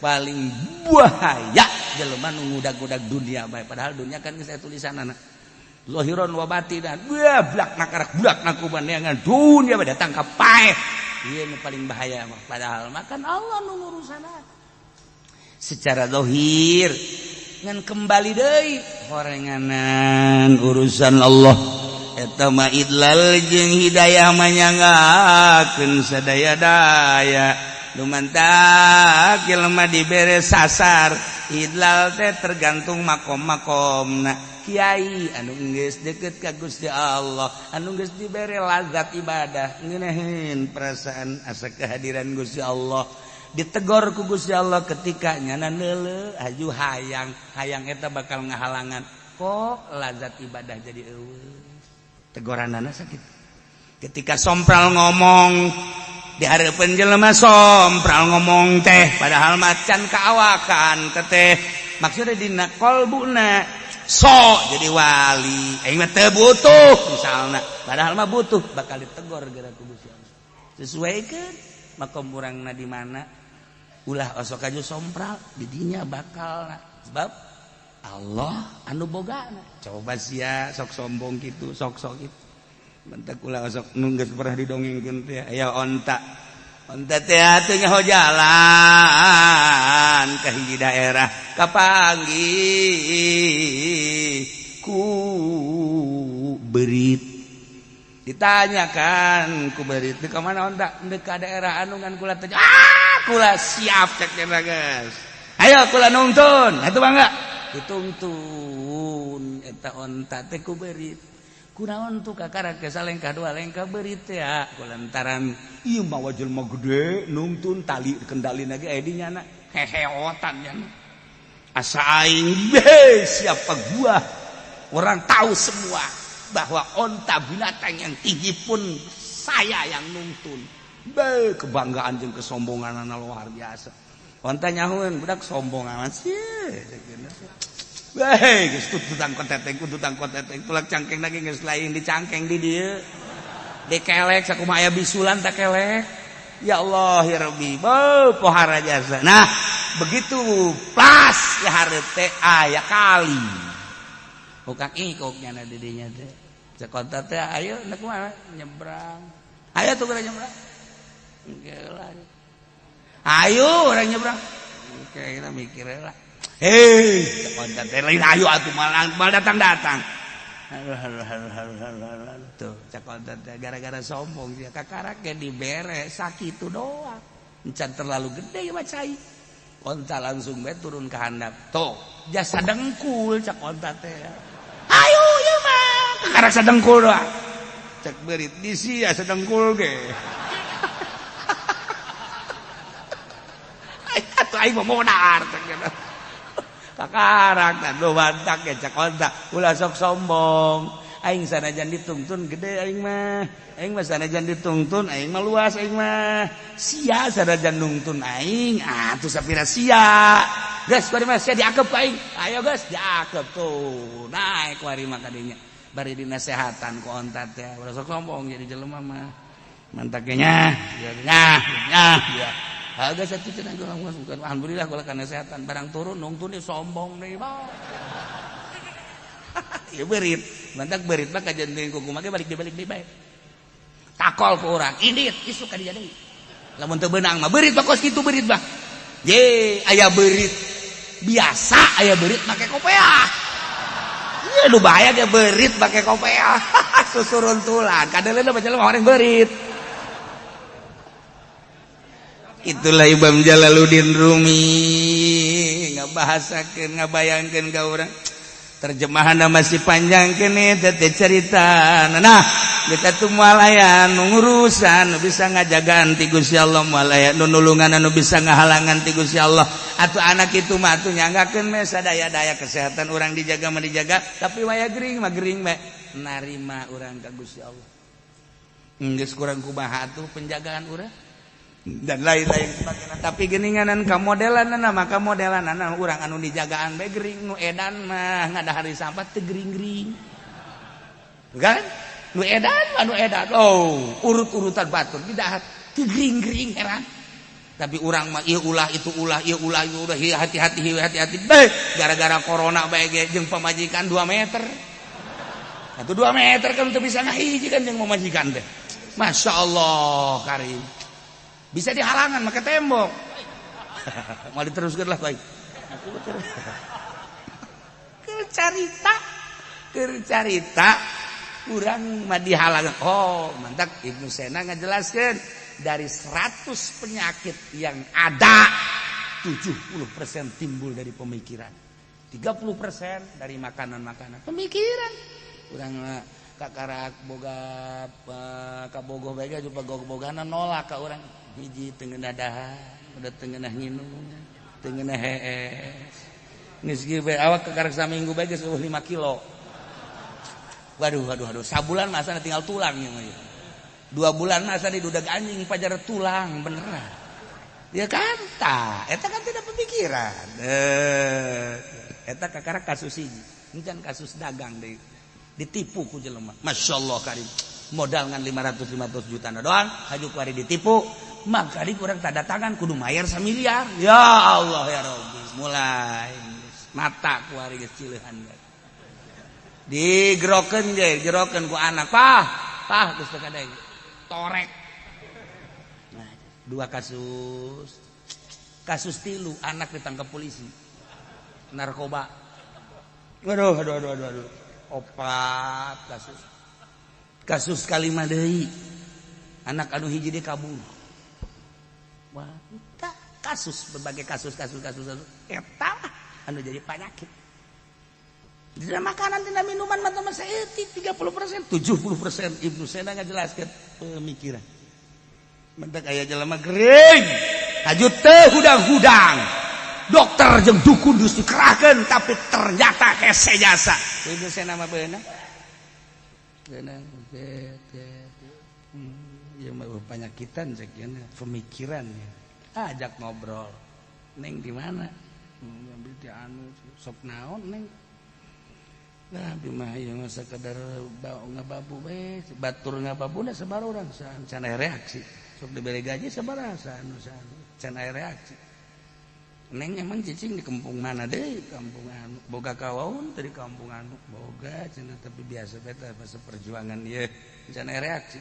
paling bahaya jelema nu ngudag-ngudag dunia bae padahal dunia kan geus aya tulisanana. Zahiron wa batinan. Blak nakarak blak nakumaneangan dunia bae datang ka paeh. Ieu nu paling bahaya mah padahal makan Allah nu ngurusana. Secara zahir ngan kembali deui horenganan urusan Allah. Eta mah idlal jeung hidayah mah nyangakeun sadaya-daya lumantak jelema dibere sasar idlal teh tergantung makom-makomna kiai anu geus deukeut ka Gusti Allah anu geus dibere lazat ibadah ngeunaheun perasaan asa kehadiran Gusti Allah ditegor ku Gusti Allah ketika nyana neuleuh aju hayang eta bakal ngahalangan kok lazat ibadah jadi eueuh tegoranana sakit ketika sompral ngomong di hareupeun jelema sompral ngomong teh padahal macan kaawakan teh maksudnya dina qalbuna sok jadi wali aing mah teu butuh misalna padahal mah butuh bakal ditegor gara ku Gusti Allah sesuaikeun makom urangna di mana ulah osok aju sompral di dinya bakal sebab Allah anu bogana coba sia sok sombong kitu sok-sok kitu mentek ulah osok nu geus pernah didongengkeun teh aya onta teh atuh nyaho jalan ka hiji daerah kapanggih ku berit ditanyakan ku berit di ka mana onta deuk ka daerah anu ngan kula teh kula siap cek cenah geus ayo kula nungtun atuh mangga dituntun eta onta teh ku berit kunaon tuh kakara ke salengkah dua lengkah berit ya kulantaran ieu mah jelema gede nungtun tali kendalina ge aya di nyana heheotan nya asa aing siapa gua orang tahu semua bahwa onta binatang yang tinggi pun saya yang nungtun kebanggaan jeung kesombongan luar biasa onta nyahoeun budak sombong amat sih geus tutang koteteng tulak cangkeng lagi geus lain dicangkeng di dieu dikelek sakumaha aya bisulan tak kelek ya Allah ya Rabbi pohara jasa nah begitu pas ya hareup teh aya kali ukak ikok nya di dinya teh sakonta teh ayo na kumaha nyebrang ayo tuh urang nyebrang ayo urang nyebrang kita mikir lah konten teh lain ayo atuh mal datang. Tuh, cak konten teh gara-gara sombong dia kakara ge dibere sakitu doang. Encan terlalu gede mah cai. Onta langsung bae turun ke handap. Tuh, jasa dengkul cak konten teh. Ayo ieu mah kakara sadengkul doang. Cak beurit di sia sadengkul ge. Atuh aing mah modar cak gitu. Kakarak dan do bantak ya cak ontak ulah sok sombong aing sanajan ditungtun gede aing mah sanajan ditungtun aing mah luas aing mah sia sanajan nungtun aing atuh sapira sia geus bari mah sia diakep ka aing ayo geus diakep tuh naik wari mah kadinya bari dinasehatan ku onta teh ulah sok sombong jadi jelema mah mantak nya ya harga satu cenah geus bukan alhamdulillah kula kana kesehatan barang turun nungtun sombong deui mah. Ieu beurit, mantak beurit mah kajendeun ku kumaha balik deui bae. Takol ku urang, indit isuk ka dieu deui. Lamun teu beunang mah beurit mah kos kitu beurit mah. Ye, aya beurit biasa, aya beurit make kopeah. Ieu nu bahaya ge beurit make kopeah. Susurun tulang, kadeleuna baca mah orang beurit. Itulah Imam Jalaluddin Rumi ngabahasakeun ngabayangkeun ka urang terjemahanna masih panjang kene teh cerita nah kita tuh malaya nu ngurusan nu bisa ngajagaan ti Gusti Allah malaya nu nulungan anu bisa ngahalangan ti Gusti Allah atuh anak itu mah atuh nyanggakeun me sadaya-daya kesehatan urang dijaga mah dijaga tapi waya gering mah gering bae narima urang ka Gusti Allah geus kurang kumaha atuh penjagaan urang dan lain-lain sebagainya tapi geuninganan ka modelanna maka modelanna urang anu dijagaan bae gering nu edan mah ngadahari sampah teu gering-gering kan nu edan oh urut-urutan batur didahat teu gering-gering heran tapi urang mah ieu ulah itu ulah ieu ulah hati-hati bae gara-gara corona bae ge jeung pamajikan 2 meter atuh 2 meter kan teu bisa ngahiji kan jeung pamajikan teh masyaallah karim bisa dihalangan make tembok mau diteruskeun lah baik keur carita urang mah dihalangan oh mantap Ibnu Sena ngajelaskeun dari 100 penyakit yang ada 70% timbul dari pemikiran 30% dari makanan-makanan pemikiran urang kakarak boga kabogoh bae juga boga-bogana nolak ka urang hiji teu ngeunah dahar udah teu ngeunah nginum teu ngeunah hees geus kieu bae awak kakarak saminggu bae geus 5 kilo waduh sabulan masa tinggal tulang nya 2 bulan masa didudag anjing pajar tulang beneran ya kan tah eta kan tidak pemikiran eta kakarak kasus hiji Encan kasus dagang deh. Ditipu ku jelema. Masyaallah karim. Modal ngan 500 juta doang, haju ku ari ditipu. Maka di kurang tanda tangan kudu mayar 1 miliar. Ya Allah ya Rabbi. Mulai mata ku ari geus cileuhan. Digerokeun ge, gerokeun ku anak. Pah geus teu kadang. Torek. Nah, 2 kasus. Kasus 3 anak ditangkap polisi. Narkoba. Waduh. 4 kasus. Kasus kalima deui. Anak anu hiji di kabur. Wah, berbagai kasus eta anu jadi penyakit. Dina makanan dina minuman mah teh saeutik 30%, 70% Ibnu Sena ngajelaskeun pemikiran. Mentek aya jelema gering, haju teu hudang-hudang. Dokter jeung dukun geus dikerahkeun tapi ternyata hese jasa. Ibnu Sena mah beunang. Beunang ya mah penyakitan ceuk pemikiran ya. Ajak ngobrol. Neng di mana? Ngambil ti anu sok naon neng. Nah, bimah ieu mah sakedar ngababu we, batur ngababu da sabar urang can aya reaksi. Sok dibere gaji sabaraha anu can aya reaksi. Neng emang cicing di kampung mana deui? Kampung anu boga kawaun teh di kampung anu boga cenah tapi biasa beta masa perjuangan ieu can aya reaksi.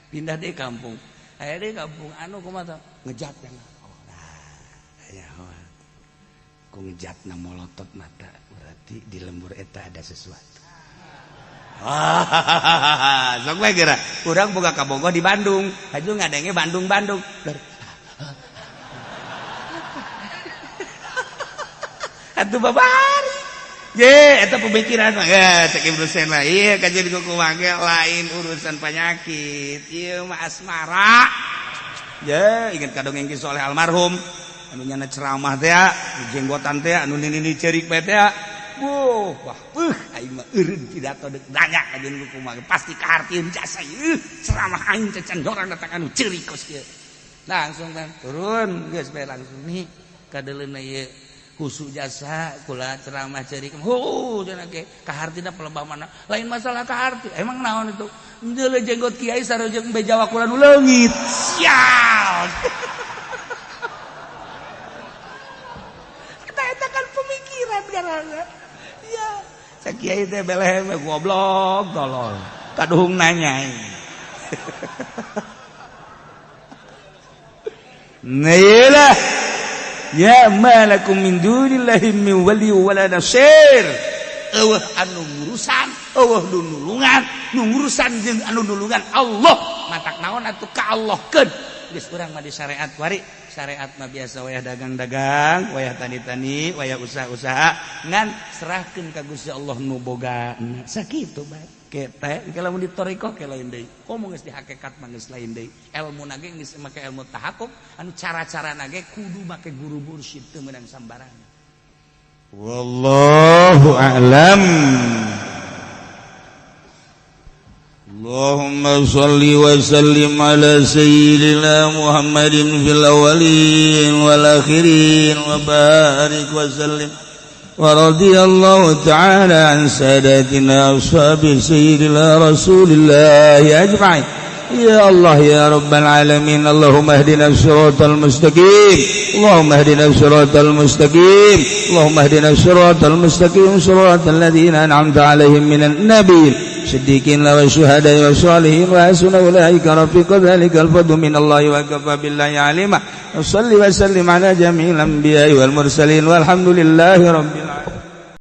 Pindah deui kampung. Aya deui kampung anu kumaha ngejat yang. Oh nah, aya ku ngejatna molotot mata berarti di lembur eta ada sesuatu. Sok we geura urang boga kabogoh di Bandung. Haju ngadenge Bandung. Atuh babari. Ye, eta pemikiran mah cek Ibnu Sena. Ieu kajian kumaha ge lain urusan penyakit. Ieu mah asmara. Ye, inget kadongeng Ki Soleh almarhum anu nyana ceramah teh jenggotan teh anu nini ceurik bae teh. Wah, aing mah eureun pidato deuk danya kajian kumaha pasti kahartieun jasa ieu. Ceramah aing cecan orang datang anu ceurik kos kieu. Langsung kan turun geus bae langsung nih kadeleuna ieu kusu jasa kula ceramah ceurik cenah ge kahartina pelebah mana lain masalah kaharti emang naon itu ndeuleu jenggot kiai sarojeng bejawa kula nu leungit sial eta kan pemikiran garana ya cek kiai teh beleh goblok tolol kaduhung nanyai nah ya malakum min dunillahi min wali wala nasir. Eueuh anu ngurusan, eueuh nu nulungan, nu ngurusan jeung anu nulungan Allah. Matak naon atuh ka Allahkeun. Geus urang mah di syariat wari, syariat mah biasa wayah dagang-dagang, wayah tani-tani, wayah usaha-usaha ngan serahkeun ka Gusti Allah nu boga. Sakitu bae. Kete kalau di torikoh ke lain deui. Komo geus di hakikat mah geus lain deui. Ilmu nage geus make ilmu tahakkuk, anu cara-cara nage kudu make guru mursyid teu meunang sambarangan. Wallahu a'lam. Allahumma shalli wa sallim ala sayyidina Muhammadin fil awwalin wal akhirin wa barik wa sallim ورضي الله تعالى عن ساداتنا أصحاب سيدنا رسول الله أجمعين يا الله يا رب العالمين اللهم اهدنا الصراط المستقيم اللهم اهدنا الصراط المستقيم اللهم اهدنا الصراط المستقيم صراط الذين أنعمت عليهم من النبيين الصديقين والشهداء والصالحين وحسن أولئك رفيقا ذلك الفضل من الله وكفى بالله عليما وصل وسلم على جميع الأنبياء والمرسلين والحمد لله رب العالمين.